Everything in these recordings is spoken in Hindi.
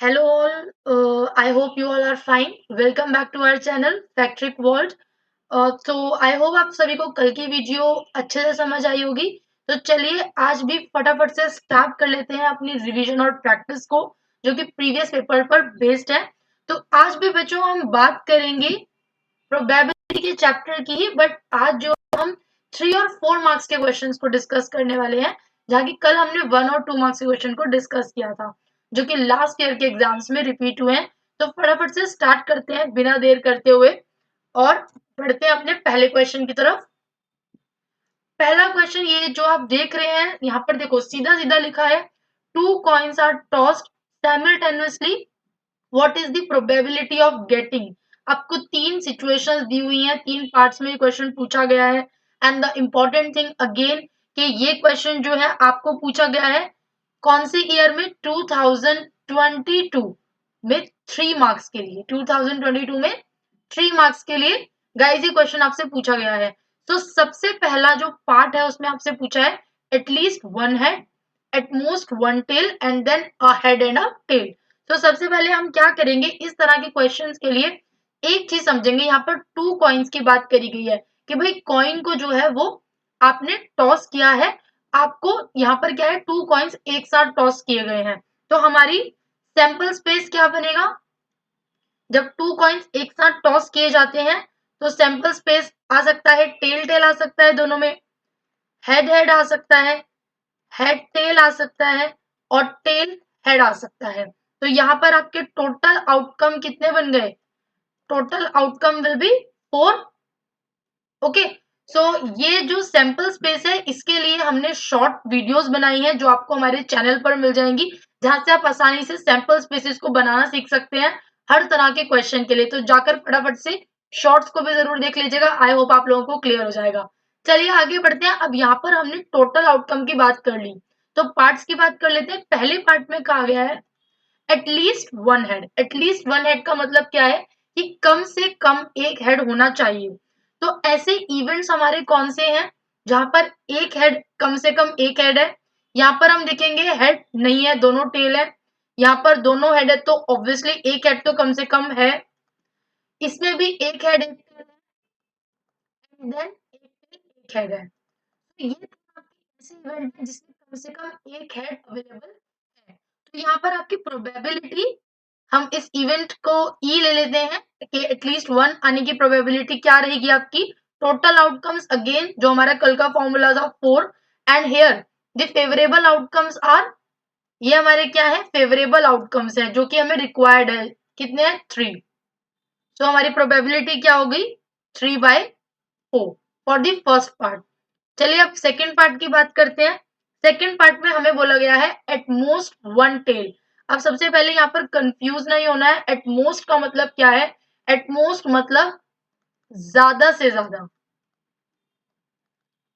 Hello all, I hope you all are fine. Welcome back to our channel Factric World. तो आई होप आप सभी को कल की वीडियो अच्छे से समझ आई होगी। तो चलिए आज भी फटाफट से स्टार्ट कर लेते हैं अपनी रिवीजन और प्रैक्टिस को, जो कि प्रीवियस पेपर पर बेस्ड है। तो आज भी बच्चों हम बात करेंगे प्रोबेबिलिटी के चैप्टर की ही, बट आज जो हम 3 और 4 मार्क्स के क्वेश्चंस को डिस्कस करने वाले हैं, जहाँ की कल हमने 1 और 2 मार्क्स के क्वेश्चन को डिस्कस किया था, जो कि लास्ट ईयर के एग्जाम्स में रिपीट हुए हैं। तो फटाफट से स्टार्ट करते हैं बिना देर करते हुए और बढ़ते हैं अपने पहले क्वेश्चन की तरफ। पहला क्वेश्चन ये जो आप देख रहे हैं यहाँ पर, देखो सीधा सीधा लिखा है, 2 coins are tossed simultaneously, what is the probability of getting. आपको 3 सिचुएशंस दी हुई हैं, 3 पार्ट्स में क्वेश्चन पूछा गया है। And the important thing again कि ये क्वेश्चन जो है आपको पूछा गया है कौन से ईयर में, 2022 में 3 मार्क्स के लिए, 2022 में 3 मार्क्स के लिए गाइस ये क्वेश्चन आपसे पूछा गया है। तो सबसे पहला जो पार्ट है उसमें आपसे पूछा है at least one head, at most one tail and then a head and a tail. तो सबसे पहले हम क्या करेंगे, इस तरह के क्वेश्चंस के लिए एक चीज समझेंगे। यहाँ पर 2 कॉइन्स की बात करी गई है कि भाई कॉइन को जो है वो आपने टॉस किया है, आपको यहाँ पर क्या है, 2 कॉइन्स एक साथ टॉस किए गए हैं। तो हमारी सैंपल स्पेस क्या बनेगा, जब 2 कॉइन्स एक साथ टॉस किए जाते हैं तो सैंपल स्पेस आ सकता है, टेल टेल आ सकता है, दोनों में हेड हेड आ सकता है, हेड टेल आ सकता है और टेल हेड आ सकता है। तो यहाँ पर आपके टोटल आउटकम कितने बन गए, total outcome will be 4। Okay, so ये जो सैंपल स्पेस है इसके लिए हमने शॉर्ट वीडियोस बनाई हैं जो आपको हमारे चैनल पर मिल जाएंगी, जहां से आप आसानी से सैंपल स्पेसेस को बनाना सीख सकते हैं हर तरह के क्वेश्चन के लिए। तो जाकर फटाफट से शॉर्ट्स को भी जरूर देख लीजिएगा, आई होप आप लोगों को क्लियर हो जाएगा। चलिए आगे बढ़ते हैं। अब यहाँ पर हमने टोटल आउटकम की बात कर ली, तो पार्ट्स की बात कर लेते हैं। पहले पार्ट में कहा गया है at least one head. At least one head का मतलब क्या है कि कम से कम एक हेड होना चाहिए। तो ऐसे इवेंट्स हमारे कौन से हैं जहां पर एक हेड, कम से कम एक हेड है। यहाँ पर हम देखेंगे हेड नहीं है, दोनों टेल है। यहाँ पर दोनों हेड है तो ऑब्वियसली एक हेड तो कम से कम है। इसमें भी एक हेड, एक टेल है, देन एक हेड है। तो ये ऐसे इवेंट है जिसमें कम से कम एक हेड अवेलेबल है। तो यहाँ पर आपकी प्रोबेबिलिटी, हम इस इवेंट को ई ले लेते हैं कि एटलीस्ट वन आने की प्रोबेबिलिटी क्या रहेगी आपकी, टोटल आउटकम्स अगेन जो हमारा कल का फॉर्मूला था 4, and here the favourable outcomes are, ये हमारे क्या है, फेवरेबल आउटकम्स है जो कि हमें रिक्वायर्ड है, कितने हैं 3। तो हमारी प्रोबेबिलिटी क्या होगी 3/4 फॉर द फर्स्ट पार्ट। चलिए अब सेकेंड पार्ट की बात करते हैं। सेकेंड पार्ट में हमें बोला गया है एट मोस्ट वन टेल। अब सबसे पहले यहाँ पर कंफ्यूज नहीं होना है, एट मोस्ट का मतलब क्या है, एट मोस्ट मतलब ज्यादा से ज्यादा,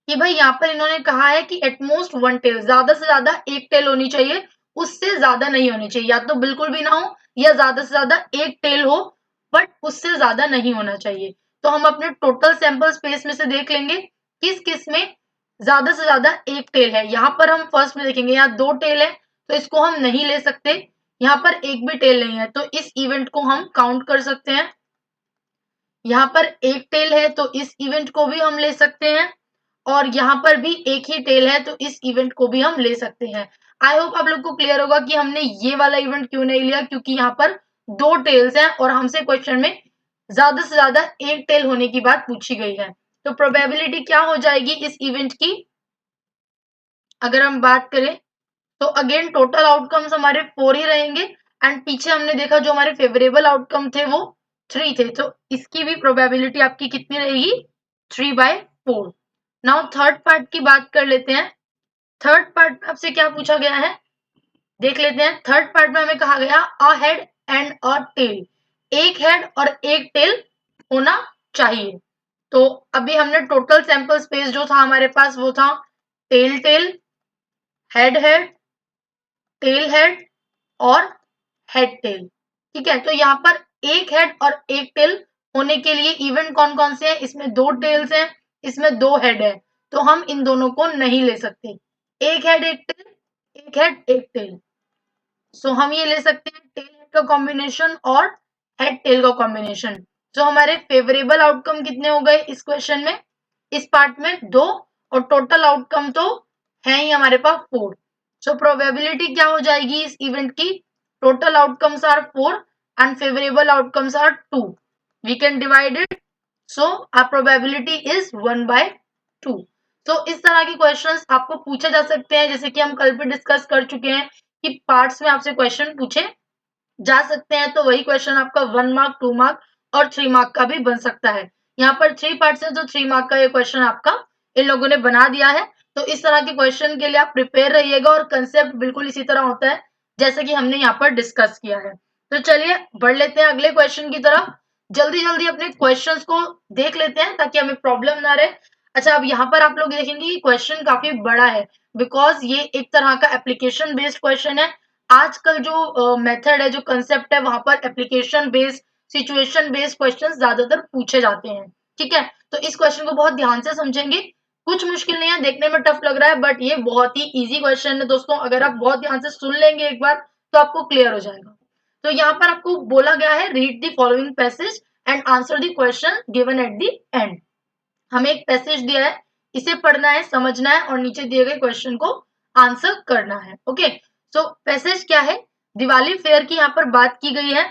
कि भाई यहाँ पर इन्होंने कहा है कि एट मोस्ट वन टेल, ज्यादा से ज्यादा एक टेल होनी चाहिए, उससे ज्यादा नहीं होनी चाहिए, या तो बिल्कुल भी ना हो या ज्यादा से ज्यादा एक टेल हो, बट उससे ज्यादा नहीं होना चाहिए। तो हम अपने टोटल सैंपल स्पेस में से देख लेंगे किस किस में ज्यादा से ज्यादा एक टेल है। यहाँ पर हम फर्स्ट में देखेंगे, यहाँ 2 टेल है तो इसको हम नहीं ले सकते, यहाँ पर एक भी टेल नहीं है तो इस इवेंट को हम काउंट कर सकते हैं। यहाँ पर एक टेल है तो इस इवेंट को भी हम ले सकते हैं, और यहाँ पर भी एक ही टेल है तो इस इवेंट को भी हम ले सकते हैं। आई होप आप लोग को क्लियर होगा कि हमने ये वाला इवेंट क्यों नहीं लिया, क्योंकि यहाँ पर 2 टेल्स हैं और हमसे क्वेश्चन में ज्यादा से ज्यादा एक टेल होने की बात पूछी गई है। तो प्रोबेबिलिटी क्या हो जाएगी इस इवेंट की, अगर हम बात करें तो अगेन टोटल आउटकम्स हमारे 4 ही रहेंगे, एंड पीछे हमने देखा जो हमारे फेवरेबल आउटकम थे वो 3 थे, तो इसकी भी प्रोबेबिलिटी आपकी कितनी रहेगी 3/4। नाउ थर्ड पार्ट की बात कर लेते हैं। थर्ड पार्ट में आपसे क्या पूछा गया है देख लेते हैं। थर्ड पार्ट में हमें कहा गया a head and a tail, एक हेड और एक टेल होना चाहिए। तो अभी हमने टोटल सैंपल स्पेस जो था हमारे पास वो था tail tail, head head, tail head और हेड टेल। ठीक है, तो यहाँ पर एक हेड और एक टेल होने के लिए इवेंट कौन कौन से हैं, इसमें 2 टेल्स हैं, इसमें 2 हेड है, तो हम इन दोनों को नहीं ले सकते। एक हेड एक टेल, एक हेड एक टेल। सो हम ये ले सकते हैं टेल हेड का कॉम्बिनेशन और हेड टेल का कॉम्बिनेशन। सो हमारे फेवरेबल आउटकम कितने हो गए इस क्वेश्चन में, इस पार्ट में 2, और टोटल आउटकम तो है ही हमारे पास 4। सो प्रोबेबिलिटी क्या हो जाएगी इस इवेंट की, total outcomes are 4 and favourable outcomes are 2, we can divide it. So our probability is 1/2। तो इस तरह के क्वेश्चंस आपको पूछे जा सकते हैं, जैसे कि हम कल भी डिस्कस कर चुके हैं कि पार्ट्स में आपसे क्वेश्चन पूछे जा सकते हैं। तो वही क्वेश्चन आपका 1 मार्क, 2 मार्क और 3 मार्क का भी बन सकता है। यहाँ पर 3 पार्ट्स है, तो 3 मार्क का ये क्वेश्चन आपका इन लोगों ने बना दिया है। तो इस तरह के क्वेश्चन के लिए आप प्रिपेयर रहिएगा, और कंसेप्ट बिल्कुल इसी तरह होता है जैसे कि हमने यहाँ पर डिस्कस किया है। तो चलिए बढ़ लेते हैं अगले क्वेश्चन की तरफ। जल्दी जल्दी अपने क्वेश्चंस को देख लेते हैं ताकि हमें प्रॉब्लम ना रहे। अच्छा, अब यहाँ पर आप लोग देखेंगे कि क्वेश्चन काफी बड़ा है, बिकॉज ये एक तरह का एप्लीकेशन बेस्ड क्वेश्चन है। आजकल जो मेथड है, जो कंसेप्ट है, वहां पर application based, situation based question ज्यादातर पूछे जाते हैं। ठीक है, तो इस क्वेश्चन को बहुत ध्यान से समझेंगे। कुछ मुश्किल नहीं है, देखने में टफ लग रहा है, बट ये बहुत ही इजी क्वेश्चन है दोस्तों। अगर आप बहुत ध्यान से सुन लेंगे एक बार तो आपको क्लियर हो जाएगा। तो यहाँ पर आपको बोला गया है read the following passage and answer the question given at the end. हमें एक पैसेज दिया है, इसे पढ़ना है, समझना है और नीचे दिए गए क्वेश्चन को आंसर करना है। ओके, सो पैसेज क्या है, दिवाली फेयर की यहाँ पर बात की गई है।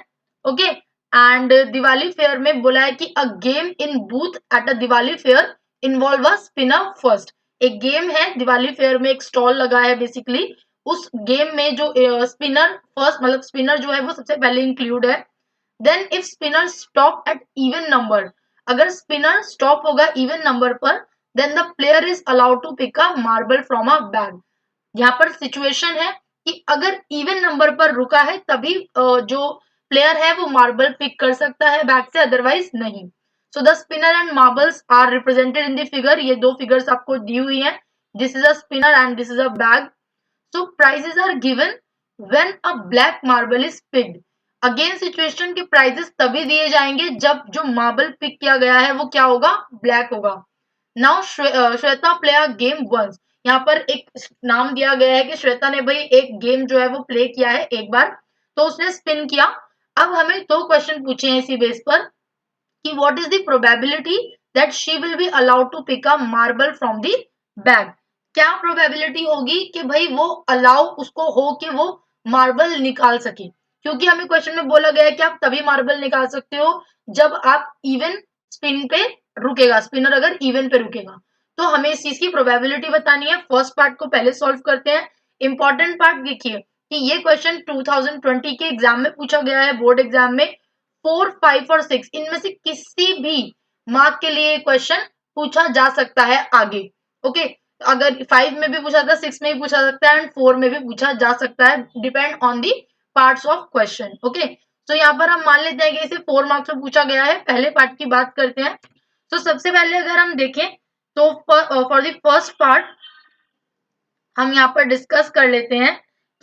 ओके, एंड दिवाली फेयर में बोला है कि a game in booth at a Diwali fair involve a spinner first. एक गेम है दिवाली फेयर में, एक स्टॉल लगा है बेसिकली। उस गेम में जो स्पिनर फर्स्ट, मतलब स्पिनर जो है वो सबसे पहले इंक्लूड है। Then if spinner stop at even number, अगर स्पिनर स्टॉप होगा इवन नंबर पर, then the player is allowed to pick a marble from a bag. यहाँ पर सिचुएशन है कि अगर इवन नंबर पर रुका है तभी जो प्लेयर है वो मार्बल पिक कर सकता है बैग से, अदरवाइज नहीं। So the spinner and marbles are represented in the figure. ये दो फिगर्स आपको दी हुई है, this is a spinner and this is a bag. So prizes are given when a black marble is picked. Again situation के प्राइजेस तभी दिए जाएंगे जब जो मार्बल पिक किया गया है वो क्या होगा, ब्लैक होगा। Now Shweta play a game once. यहाँ पर एक नाम दिया गया है कि श्वेता ने भाई एक गेम जो है वो प्ले किया है एक बार, तो उसने स्पिन किया। अब हमें दो क्वेश्चन पूछे हैं इसी बेस पर कि what is the probability that she will be allowed to pick a marble from the bag. क्या प्रोबेबिलिटी होगी कि भाई वो अलाउ उसको हो कि वो मार्बल निकाल सके, क्योंकि हमें क्वेश्चन में बोला गया है कि आप तभी मार्बल निकाल सकते हो जब आप इवन स्पिन पे रुकेगा, स्पिनर अगर इवन पे रुकेगा। तो हमें इस चीज की प्रोबेबिलिटी बतानी है। फर्स्ट पार्ट को पहले सॉल्व करते हैं। इंपॉर्टेंट पार्ट देखिए कि ये क्वेश्चन 2020 के एग्जाम में पूछा गया है, बोर्ड एग्जाम में। 4, 5 और 6 इनमें से किसी भी मार्क के लिए क्वेश्चन पूछा जा सकता है आगे। ओके, अगर 5 में भी पूछा था, 6 में भी पूछा सकता है एंड 4 में भी पूछा जा सकता है, depend on the parts of question. Okay, तो यहाँ पर हम मान लेते हैं कि इसे 4 मार्क्स में पूछा गया है। पहले पार्ट की बात करते हैं। तो सबसे पहले अगर हम देखें तो फॉर द फर्स्ट पार्ट हम यहाँ पर डिस्कस कर लेते हैं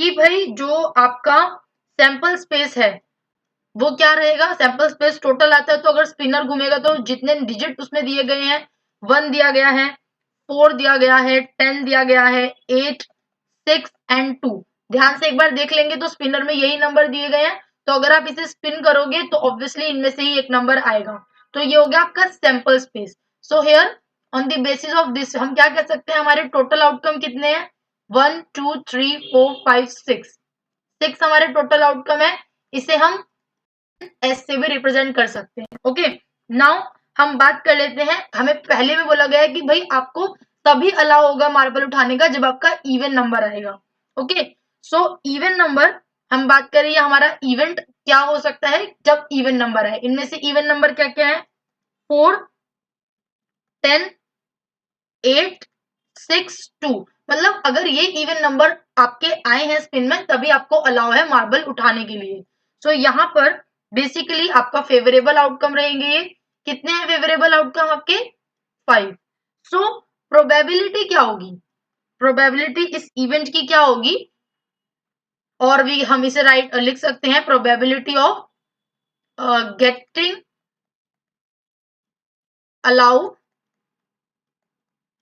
कि भाई जो आपका सैंपल स्पेस है वो क्या रहेगा। सैंपल स्पेस टोटल आता है, तो अगर स्पिनर घूमेगा तो जितने डिजिट उसमें दिए गए हैं, 1 दिया गया है, 4 दिया गया है, 10 दिया गया है, 8, 6 एंड 2। ध्यान से एक बार देख लेंगे तो स्पिनर में यही नंबर दिए गए हैं, तो अगर आप इसे स्पिन करोगे तो ऑब्वियसली इनमें से ही एक नंबर आएगा। तो ये हो गया आपका sample space. So here on the basis of this हम क्या कह सकते हैं, हमारे टोटल आउटकम कितने हैं, 1 2 3 4 5 6, 6 हमारे टोटल आउटकम है। इसे हम एस से भी रिप्रेजेंट कर सकते हैं। ओके, नाउ हम बात कर लेते हैं। हमें पहले में बोला गया है कि भाई आपको तभी अलाउ होगा मार्बल उठाने का जब आपका इवन नंबर आएगा। ओके, सो इवन नंबर हम बात करें, हमारा इवेंट क्या हो सकता है जब इवन नंबर आए। इनमें से इवन नंबर क्या क्या है, 4, 10, 8, 6, 2। मतलब अगर ये इवन नंबर आपके आए हैं स्पिन में तभी आपको अलाउ है मार्बल उठाने के लिए। सो यहाँ पर बेसिकली आपका फेवरेबल आउटकम रहेंगे ये। कितने हैं फेवरेबल आउटकम आपके, 5। सो प्रोबेबिलिटी क्या होगी, प्रोबेबिलिटी इस इवेंट की क्या होगी, और भी हम इसे लिख सकते हैं probability of getting allow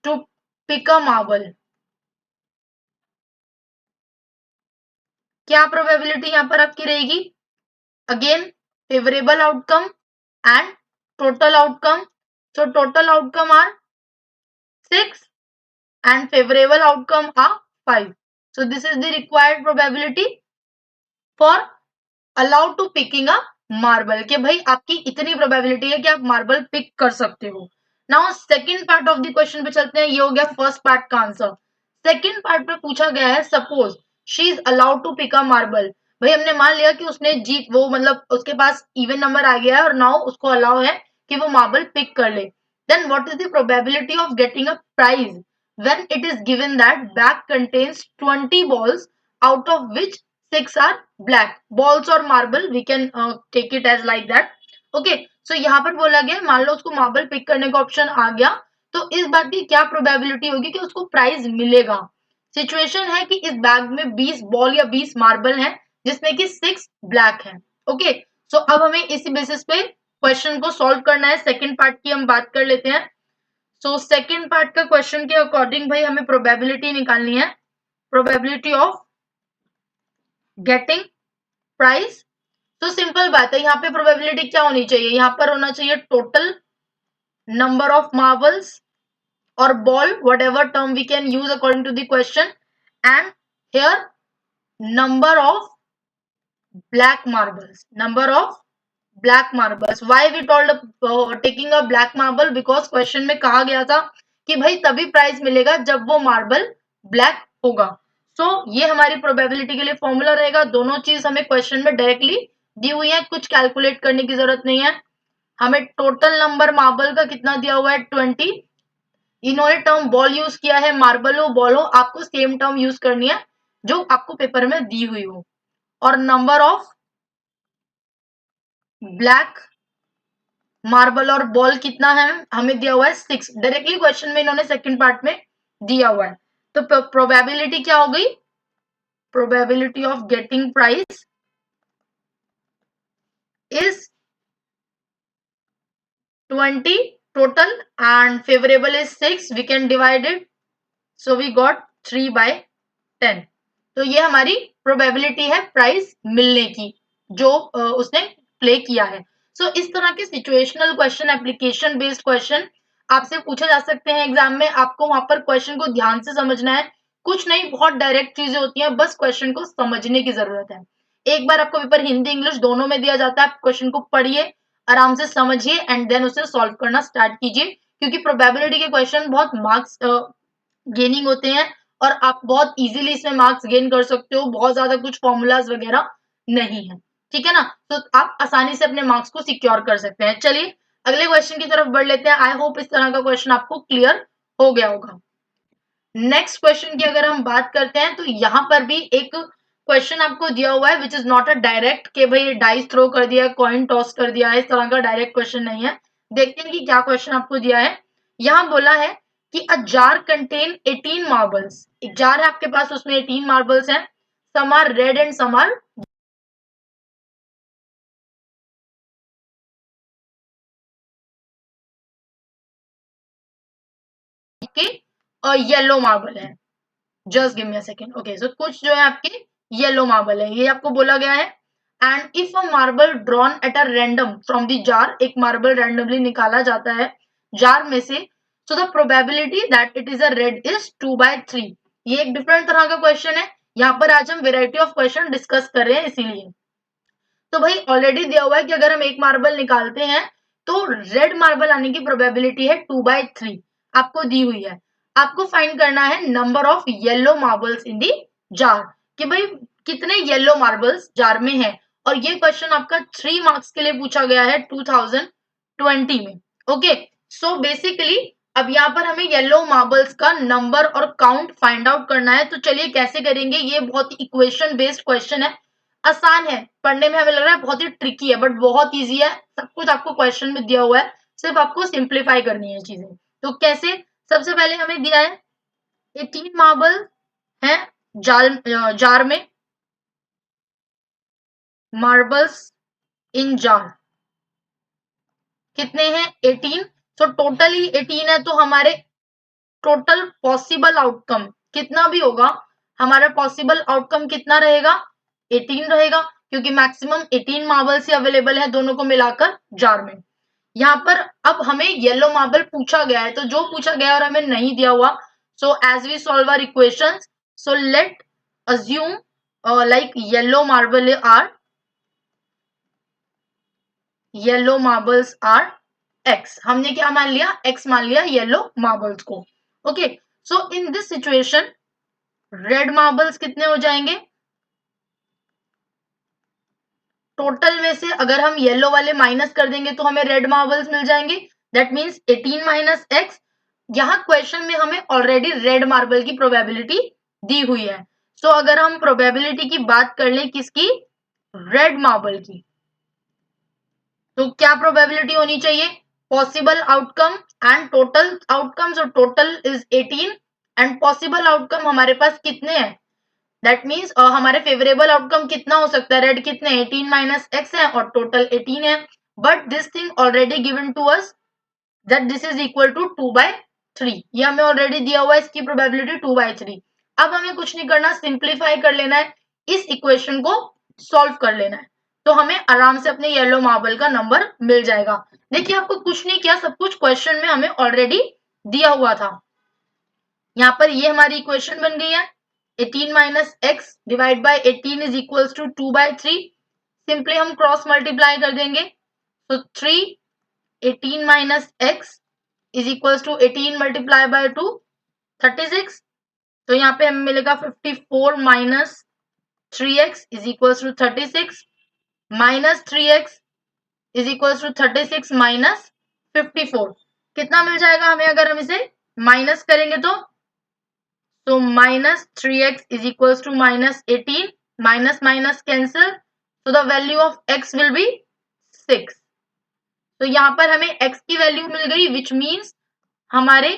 to pick a marble. क्या प्रोबेबिलिटी यहाँ पर आपकी रहेगी? Again favourable outcome and total outcome. So total outcome are 6 and favorable outcome are 5. So this is the required probability for allowed to picking a marble. कि भाई आपकी इतनी probability है कि आप marble pick कर सकते हो. Now second part of the question पे चलते हैं. ये हो गया first part का आंसर. Second part पे पूछा गया है suppose she is allowed to pick a marble. भाई हमने मान लिया कि उसने जीत वो मतलब उसके पास even number आ गया है और now उसको allow है कि वो marble pick कर ले. Then what is the probability of getting a prize when it is given that bag contains 20 balls out of which 6 are black balls or marble we can take it as like that. Okay, so यहाँ पर बोला गया मान लो उसको मार्बल पिक करने का ऑप्शन आ गया तो इस बात की क्या प्रोबेबिलिटी होगी कि उसको प्राइज मिलेगा. सिचुएशन है कि इस बैग में 20 बॉल या 20 मार्बल है जिसमें कि 6 ब्लैक है. ओके, सो अब हमें इसी बेसिस पे क्वेश्चन को सॉल्व करना है. सेकंड पार्ट की हम बात कर लेते हैं. सो सेकंड पार्ट का क्वेश्चन के अकॉर्डिंग भाई हमें प्रोबेबिलिटी निकालनी है. Probability of getting price. तो सिंपल बात है, यहाँ पे प्रोबेबिलिटी क्या होनी चाहिए? यहाँ पर होना चाहिए टोटल नंबर ऑफ मार्बल्स और ball whatever term we can use according to the question and here number of black marbles. Number of black marbles. Why we told taking a black marble? Because question में कहा गया था कि भाई तभी प्राइस मिलेगा जब वो मार्बल ब्लैक होगा. सो ये हमारी प्रोबेबिलिटी के लिए फॉर्मूला रहेगा. दोनों चीज हमें क्वेश्चन में डायरेक्टली दी हुई है, कुछ कैलकुलेट करने की जरूरत नहीं है. हमें टोटल नंबर मार्बल का कितना दिया हुआ है 20. इन्होंने टर्म बॉल यूज किया है, मार्बल हो बॉल हो आपको सेम टर्म यूज करनी है जो आपको पेपर में दी हुई हो. और नंबर ऑफ ब्लैक मार्बल और बॉल कितना है हमें दिया हुआ है 6. डायरेक्टली क्वेश्चन में इन्होंने सेकंड पार्ट में दिया हुआ है. तो प्रोबेबिलिटी क्या हो गई? Probability of getting price is 20 total and favorable is 6. We can divide it. So we got 3/10. तो ये हमारी प्रोबेबिलिटी है प्राइस मिलने की जो उसने प्ले किया है. सो इस तरह के situational question, application based question आपसे पूछे जा सकते हैं एग्जाम में. आपको वहां पर क्वेश्चन को ध्यान से समझना है. कुछ नहीं, बहुत डायरेक्ट चीजें होती हैं, बस क्वेश्चन को समझने की जरूरत है. एक बार आपको पेपर हिंदी इंग्लिश दोनों में दिया जाता है. क्वेश्चन को पढ़िए, आराम से समझिए एंड देन उसे सॉल्व करना स्टार्ट कीजिए क्योंकि प्रोबेबिलिटी के क्वेश्चन बहुत मार्क्स गेनिंग होते हैं और आप बहुत इजीली इसमें मार्क्स गेन कर सकते हो. बहुत ज्यादा कुछ फॉर्मूलाज वगैरह नहीं है, ठीक है ना. तो आप आसानी से अपने मार्क्स को सिक्योर कर सकते हैं. चलिए अगले क्वेश्चन की तरफ बढ़ लेते हैं. आई होप इस तरह का क्वेश्चन आपको क्लियर हो गया होगा. नेक्स्ट क्वेश्चन की अगर हम बात करते हैं तो यहाँ पर भी एक क्वेश्चन आपको दिया हुआ है which is not a direct के भाई डाइस थ्रो कर दिया है, कॉइन टॉस कर दिया है, इस तरह का डायरेक्ट क्वेश्चन नहीं है. देखते हैं कि क्या क्वेश्चन आपको दिया है. यहाँ बोला है कि अ जार कंटेन 18 मार्बल्स. एक जार है आपके पास, उसमें 18 मार्बल्स हैं. Some are red and some are yellow marble है. Just give me a second. Okay, so कुछ जो है आपके येलो मार्बल है, ये आपको बोला गया है. And if a marble drawn at a random from the jar, एक मार्बल रैंडमली निकाला जाता है जार में से, so the probability that it is a red is 2/3. ये एक डिफरेंट तरह का क्वेश्चन है. यहाँ पर आज हम वेराइटी ऑफ क्वेश्चन डिस्कस कर रहे हैं इसीलिए. तो भाई ऑलरेडी दिया हुआ है कि अगर हम एक मार्बल निकालते हैं तो रेड मार्बल आने की प्रोबेबिलिटी है 2/3 आपको दी हुई है. आपको फाइंड करना है number of yellow marbles in the jar, कि भाई कितने येलो मार्बल्स जार में है. और ये क्वेश्चन आपका 3 मार्क्स के लिए पूछा गया है 2020 में. ओके, सो बेसिकली अब यहाँ पर हमें येलो मार्बल्स का नंबर और काउंट फाइंड आउट करना है. तो चलिए कैसे करेंगे. ये बहुत इक्वेशन बेस्ड क्वेश्चन है, आसान है. पढ़ने में हमें लग रहा है बहुत ही ट्रिकी है बट बहुत इजी है. सब कुछ आपको क्वेश्चन में दिया हुआ है, सिर्फ आपको सिंप्लीफाई करनी है चीजें. तो कैसे? सबसे पहले हमें दिया है 18 मार्बल है जार में. मार्बल्स इन जार कितने हैं? 18. तो टोटली 18 है तो हमारे टोटल पॉसिबल आउटकम कितना भी होगा, हमारा पॉसिबल आउटकम कितना रहेगा? 18 रहेगा, क्योंकि मैक्सिमम 18 मार्बल्स ही अवेलेबल है दोनों को मिलाकर जार में। यहाँ पर अब हमें येलो मार्बल पूछा गया है, तो जो पूछा गया और हमें नहीं दिया हुआ, so as we solve our equations, so let assume like yellow marbles are x। हमने क्या मान लिया, x मान लिया येलो मार्बल्स को। Okay, so in this situation red marbles कितने हो जाएंगे, टोटल में से अगर हम येलो वाले माइनस कर देंगे तो हमें रेड मार्बल्स मिल जाएंगे, दैट मीन्स 18 माइनस एक्स। यहाँ क्वेश्चन में हमें ऑलरेडी रेड मार्बल की प्रोबेबिलिटी दी हुई है। सो अगर हम प्रोबेबिलिटी की बात कर लें किसकी, रेड मार्बल की, तो क्या प्रोबेबिलिटी होनी चाहिए, possible outcome and total outcome. So total is 18 and possible outcome हमारे पास कितने हैं, दैट मीन्स हमारे फेवरेबल आउटकम कितना हो सकता है, रेड कितने 18 माइनस एक्स है और टोटल 18 है, but this thing already given to us that this is equal to 2/3। ये हमें ऑलरेडी दिया हुआ है, इसकी प्रोबेबिलिटी 2/3। अब हमें कुछ नहीं करना, सिंप्लीफाई कर लेना है, इस इक्वेशन को सॉल्व कर लेना है, तो हमें आराम से अपने येलो मार्बल का नंबर मिल जाएगा। देखिए आपको कुछ नहीं किया, सब कुछ क्वेश्चन में हमें ऑलरेडी दिया हुआ था। यहाँ पर ये हमारी इक्वेशन बन गई है, 18 minus X divide by 18 is equals to 2/3। Simply हम क्रॉस मल्टीप्लाई कर देंगे, तो 3 18 minus X is equals to 18 multiply by 2 36। तो यहाँ पे हमें मिलेगा 54 minus 3x is equals to 36 minus 3x is equals to 36 minus 54। कितना मिल जाएगा हमें अगर हम इसे माइनस करेंगे तो minus 3x is equals to minus 18, minus minus cancel, so the value of x will be 6। तो यहाँ पर हमें x की वैल्यू मिल गई, विच मीन्स हमारे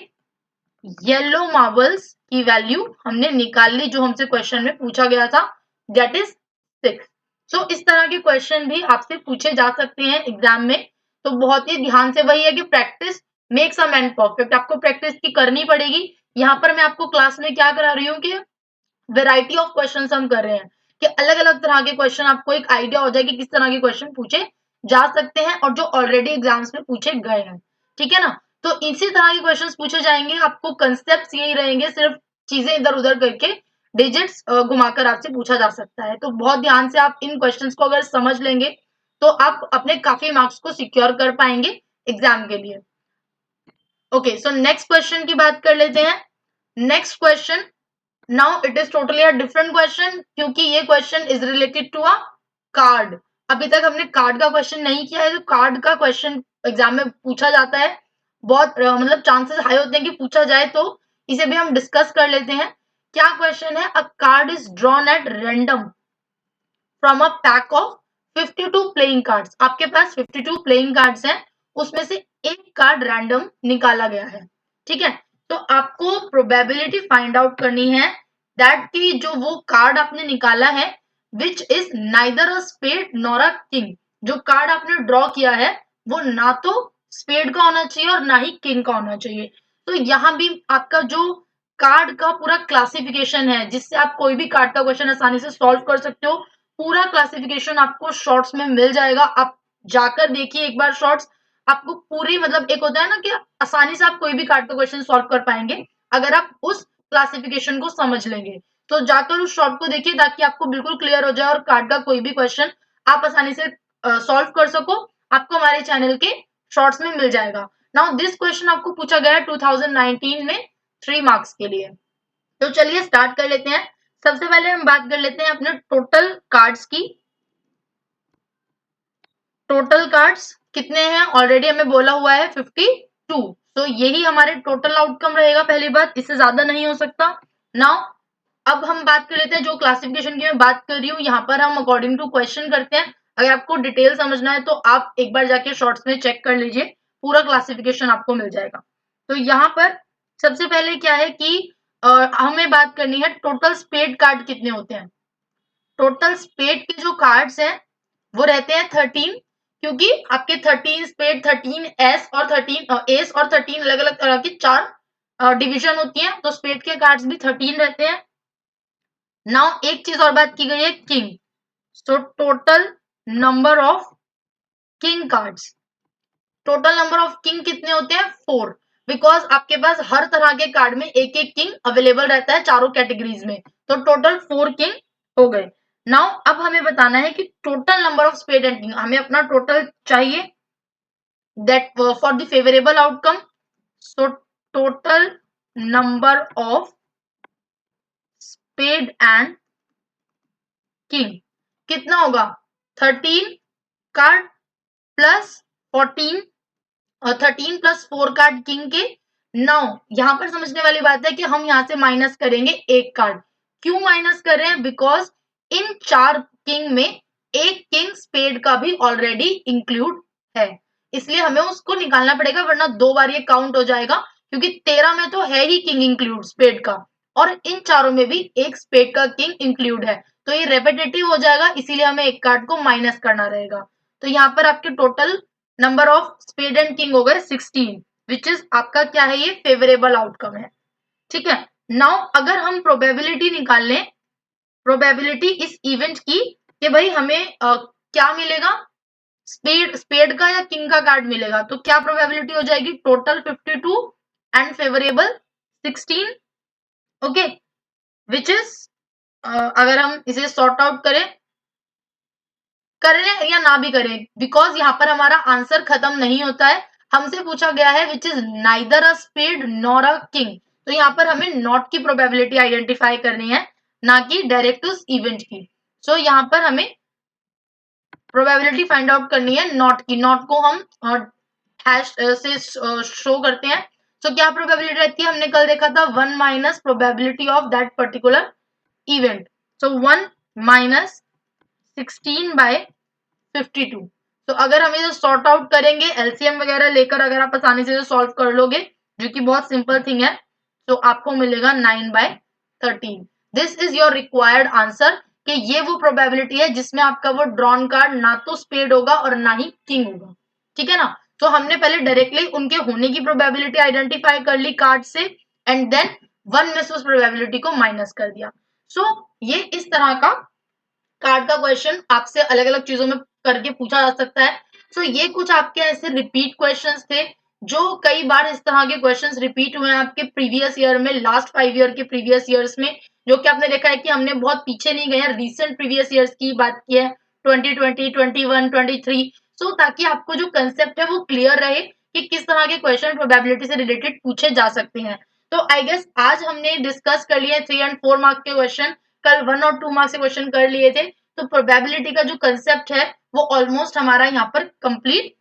येलो मार्बल्स की वैल्यू हमने निकाल ली जो हमसे क्वेश्चन में पूछा गया था, दैट इज 6। सो इस तरह के क्वेश्चन भी आपसे पूछे जा सकते हैं एग्जाम में, तो बहुत ही ध्यान से, वही है कि practice makes a man perfect, आपको प्रैक्टिस की करनी पड़ेगी। यहाँ पर मैं आपको क्लास में क्या करा रही हूँ कि वेराइटी ऑफ क्वेश्चन हम कर रहे हैं, कि अलग अलग तरह के क्वेश्चन, आपको एक आइडिया हो जाए कि किस तरह के क्वेश्चन पूछे जा सकते हैं और जो ऑलरेडी एग्जाम्स में पूछे गए हैं, ठीक है ना। तो इसी तरह के क्वेश्चंस पूछे जाएंगे, आपको कंसेप्ट यही रहेंगे, सिर्फ चीजें इधर उधर करके डिजिट्स घुमाकर आपसे पूछा जा सकता है। तो बहुत ध्यान से आप इन क्वेश्चंस को अगर समझ लेंगे तो आप अपने काफी मार्क्स को सिक्योर कर पाएंगे एग्जाम के लिए। ओके, सो नेक्स्ट क्वेश्चन की बात कर लेते हैं। Next question, now it is totally a different question, क्योंकि ये question is related to a card. अभी तक हमने कार्ड का क्वेश्चन नहीं किया है, तो कार्ड का क्वेश्चन एग्जाम में पूछा जाता है, बहुत मतलब चांसेस हाई होते हैं कि पूछा जाए, तो इसे भी हम डिस्कस कर लेते हैं। क्या क्वेश्चन है, अ card is drawn at random from a pack of 52 playing cards. आपके पास 52 प्लेइंग कार्ड्स हैं, उसमें से एक कार्ड रैंडम निकाला गया है, ठीक है। तो आपको प्रोबेबिलिटी फाइंड आउट करनी है दैट की जो वो कार्ड आपने निकाला है which is neither a spade nor a king. जो कार्ड आपने ड्रॉ किया है वो ना तो स्पेड का होना चाहिए और ना ही किंग का होना चाहिए। तो यहाँ भी आपका जो कार्ड का पूरा क्लासिफिकेशन है, जिससे आप कोई भी कार्ड का क्वेश्चन आसानी से सॉल्व कर सकते हो, पूरा क्लासिफिकेशन आपको शॉर्ट्स में मिल जाएगा। आप जाकर देखिए एक बार शॉर्ट्स, आपको पूरी, मतलब एक होता है ना कि आसानी से आप कोई भी कार्ड का क्वेश्चन सॉल्व कर पाएंगे अगर आप उस क्लासिफिकेशन को समझ लेंगे। तो जाकर उस शॉर्ट को देखिए ताकि आपको बिल्कुल क्लियर हो जाए और कार्ड का कोई भी क्वेश्चन आप आसानी से सॉल्व कर सको, आपको हमारे चैनल के शॉर्ट्स में मिल जाएगा। नाउ दिस क्वेश्चन आपको पूछा गया है 2019 में 3 मार्क्स के लिए। तो चलिए स्टार्ट कर लेते हैं। सबसे पहले हम बात कर लेते हैं अपने टोटल कार्ड्स की। टोटल कार्ड्स कितने हैं, ऑलरेडी हमें बोला हुआ है 52। तो यही हमारे टोटल आउटकम रहेगा, पहली बात, इससे ज्यादा नहीं हो सकता। नाउ अब हम बात कर लेते हैं, जो क्लासिफिकेशन की मैं बात कर रही हूँ, यहाँ पर हम अकॉर्डिंग टू क्वेश्चन करते हैं। अगर आपको डिटेल समझना है तो आप एक बार जाके शॉर्ट्स में चेक कर लीजिए, पूरा क्लासिफिकेशन आपको मिल जाएगा। तो यहाँ पर सबसे पहले क्या है कि हमें बात करनी है टोटल स्पेड कार्ड कितने होते हैं। टोटल स्पेड के जो कार्ड्स हैं वो रहते हैं 13, क्योंकि आपके 13 स्पेड, 13 एस और 13 एस और 13 अलग अलग तरह की 4 डिवीजन होती हैं, तो स्पेड के कार्ड्स भी 13 रहते हैं। नाउ एक चीज और बात की गई है king. So total number of king cards, total number of king कितने होते हैं? 4, बिकॉज आपके पास हर तरह के कार्ड में एक एक किंग अवेलेबल रहता है चारों कैटेगरीज में, तो टोटल 4 किंग हो गए। नाउ अब हमें बताना है कि total number of spade and king, हमें अपना टोटल चाहिए that for the favorable outcome. So total number of spade and king कितना होगा? 13 कार्ड प्लस 14 और 13 प्लस 4 कार्ड किंग के। नाउ यहां पर समझने वाली बात है कि हम यहां से माइनस करेंगे एक कार्ड। क्यों माइनस कर रहे हैं? बिकॉज इन 4 किंग में एक किंग स्पेड का भी ऑलरेडी इंक्लूड है, इसलिए हमें उसको निकालना पड़ेगा, वरना 2 बार ये काउंट हो जाएगा, क्योंकि 13 में तो है ही किंग इंक्लूड स्पेड का, और इन चारों में भी एक स्पेड का किंग इंक्लूड है, तो ये रेपिटेटिव हो जाएगा, इसीलिए हमें एक कार्ड को माइनस करना रहेगा। तो यहाँ पर आपके total number of spade and king हो गए 16, विच इज आपका क्या है? ये फेवरेबल आउटकम है। ठीक है। नाउ अगर हम प्रोबेबिलिटी निकाल लें, प्रोबेबिलिटी इस इवेंट की कि भाई हमें क्या मिलेगा? स्पेड का या किंग का कार्ड मिलेगा, तो क्या प्रोबेबिलिटी हो जाएगी? Total 52 and favourable 16। Okay, which is अगर हम इसे सॉर्ट आउट करें या ना भी करें, बिकॉज यहाँ पर हमारा आंसर खत्म नहीं होता है, हमसे पूछा गया है which is neither a spade nor a king, तो यहाँ पर हमें नॉट की प्रोबेबिलिटी आइडेंटिफाई करनी है, ना कि डायरेक्ट उस इवेंट की। सो यहाँ पर हमें प्रोबेबिलिटी फाइंड आउट करनी है नॉट की। नॉट को हम हैश से शो करते हैं। सो क्या प्रोबेबिलिटी रहती है? हमने कल देखा था 1 minus probability of that particular event. So 1 minus 16 by 52। तो अगर हम इसे सॉर्ट आउट करेंगे एलसीएम वगैरह लेकर, अगर आप आसानी से सॉल्व कर लोगे, जो कि बहुत सिंपल थिंग है, तो आपको मिलेगा 9/13। This is your required answer, कि ये वो प्रोबेबिलिटी है जिसमें आपका वो ड्रॉन कार्ड ना तो स्पेड होगा और ना ही किंग होगा। ठीक है ना? तो हमने पहले डायरेक्टली उनके होने की प्रोबेबिलिटी आइडेंटिफाई कर ली कार्ड से, एंड देन 1 में से उस प्रोबेबिलिटी को माइनस कर दिया। सो ये इस तरह का कार्ड का क्वेश्चन आपसे अलग अलग चीजों में करके पूछा जा सकता है। सो ये कुछ आपके ऐसे रिपीट क्वेश्चंस थे, जो कई बार इस तरह के क्वेश्चंस रिपीट हुए हैं आपके प्रीवियस ईयर में, लास्ट 5 ईयर के प्रीवियस ईयर्स में, जो कि आपने देखा है कि हमने बहुत पीछे नहीं गए हैं, रिसेंट प्रीवियस ईयर्स की बात की है, 2020, 21, 23। सो ताकि आपको जो कंसेप्ट है वो क्लियर रहे कि किस तरह के क्वेश्चन प्रोबेबिलिटी से रिलेटेड पूछे जा सकते हैं। तो आई गेस आज हमने डिस्कस कर लिए 3 एंड 4 मार्क्स के क्वेश्चन, कल 1 और 2 मार्क्स के क्वेश्चन कर लिए थे, तो प्रोबेबिलिटी का जो कंसेप्ट है वो ऑलमोस्ट हमारा यहाँ पर कंप्लीट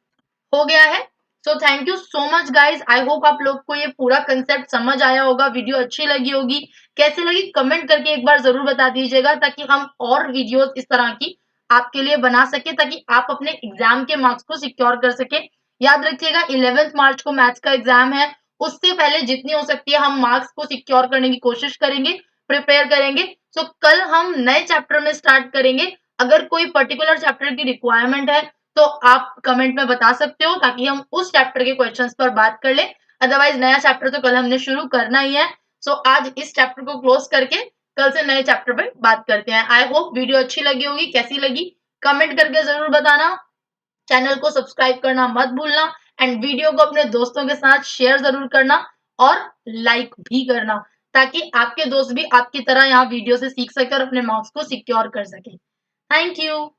हो गया है। So thank you so much guys, I hope आप लोग को ये पूरा कंसेप्ट समझ आया होगा, वीडियो अच्छी लगी होगी। कैसे लगी कमेंट करके एक बार जरूर बता दीजिएगा, ताकि हम और वीडियोस इस तरह की आपके लिए बना सके, ताकि आप अपने एग्जाम के मार्क्स को सिक्योर कर सके। याद रखिएगा 11 मार्च को मैथ्स का एग्जाम है, उससे पहले जितनी हो सकती है हम मार्क्स को सिक्योर करने की कोशिश करेंगे, प्रिपेयर करेंगे। सो कल हम नए चैप्टर में स्टार्ट करेंगे। अगर कोई पर्टिकुलर चैप्टर की रिक्वायरमेंट है तो आप कमेंट में बता सकते हो, ताकि हम उस चैप्टर के क्वेश्चंस पर बात कर ले। अदरवाइज नया चैप्टर तो कल हमने शुरू करना ही है। सो आज इस चैप्टर को क्लोज करके कल से नए चैप्टर पर बात करते हैं। आई होप वीडियो अच्छी लगी होगी, कैसी लगी कमेंट करके जरूर बताना। चैनल को सब्सक्राइब करना मत भूलना, एंड वीडियो को अपने दोस्तों के साथ शेयर जरूर करना और लाइक भी करना, ताकि आपके दोस्त भी आपकी तरह यहाँ वीडियो से सीख सके और अपने मार्क्स को सिक्योर कर सके। Thank you.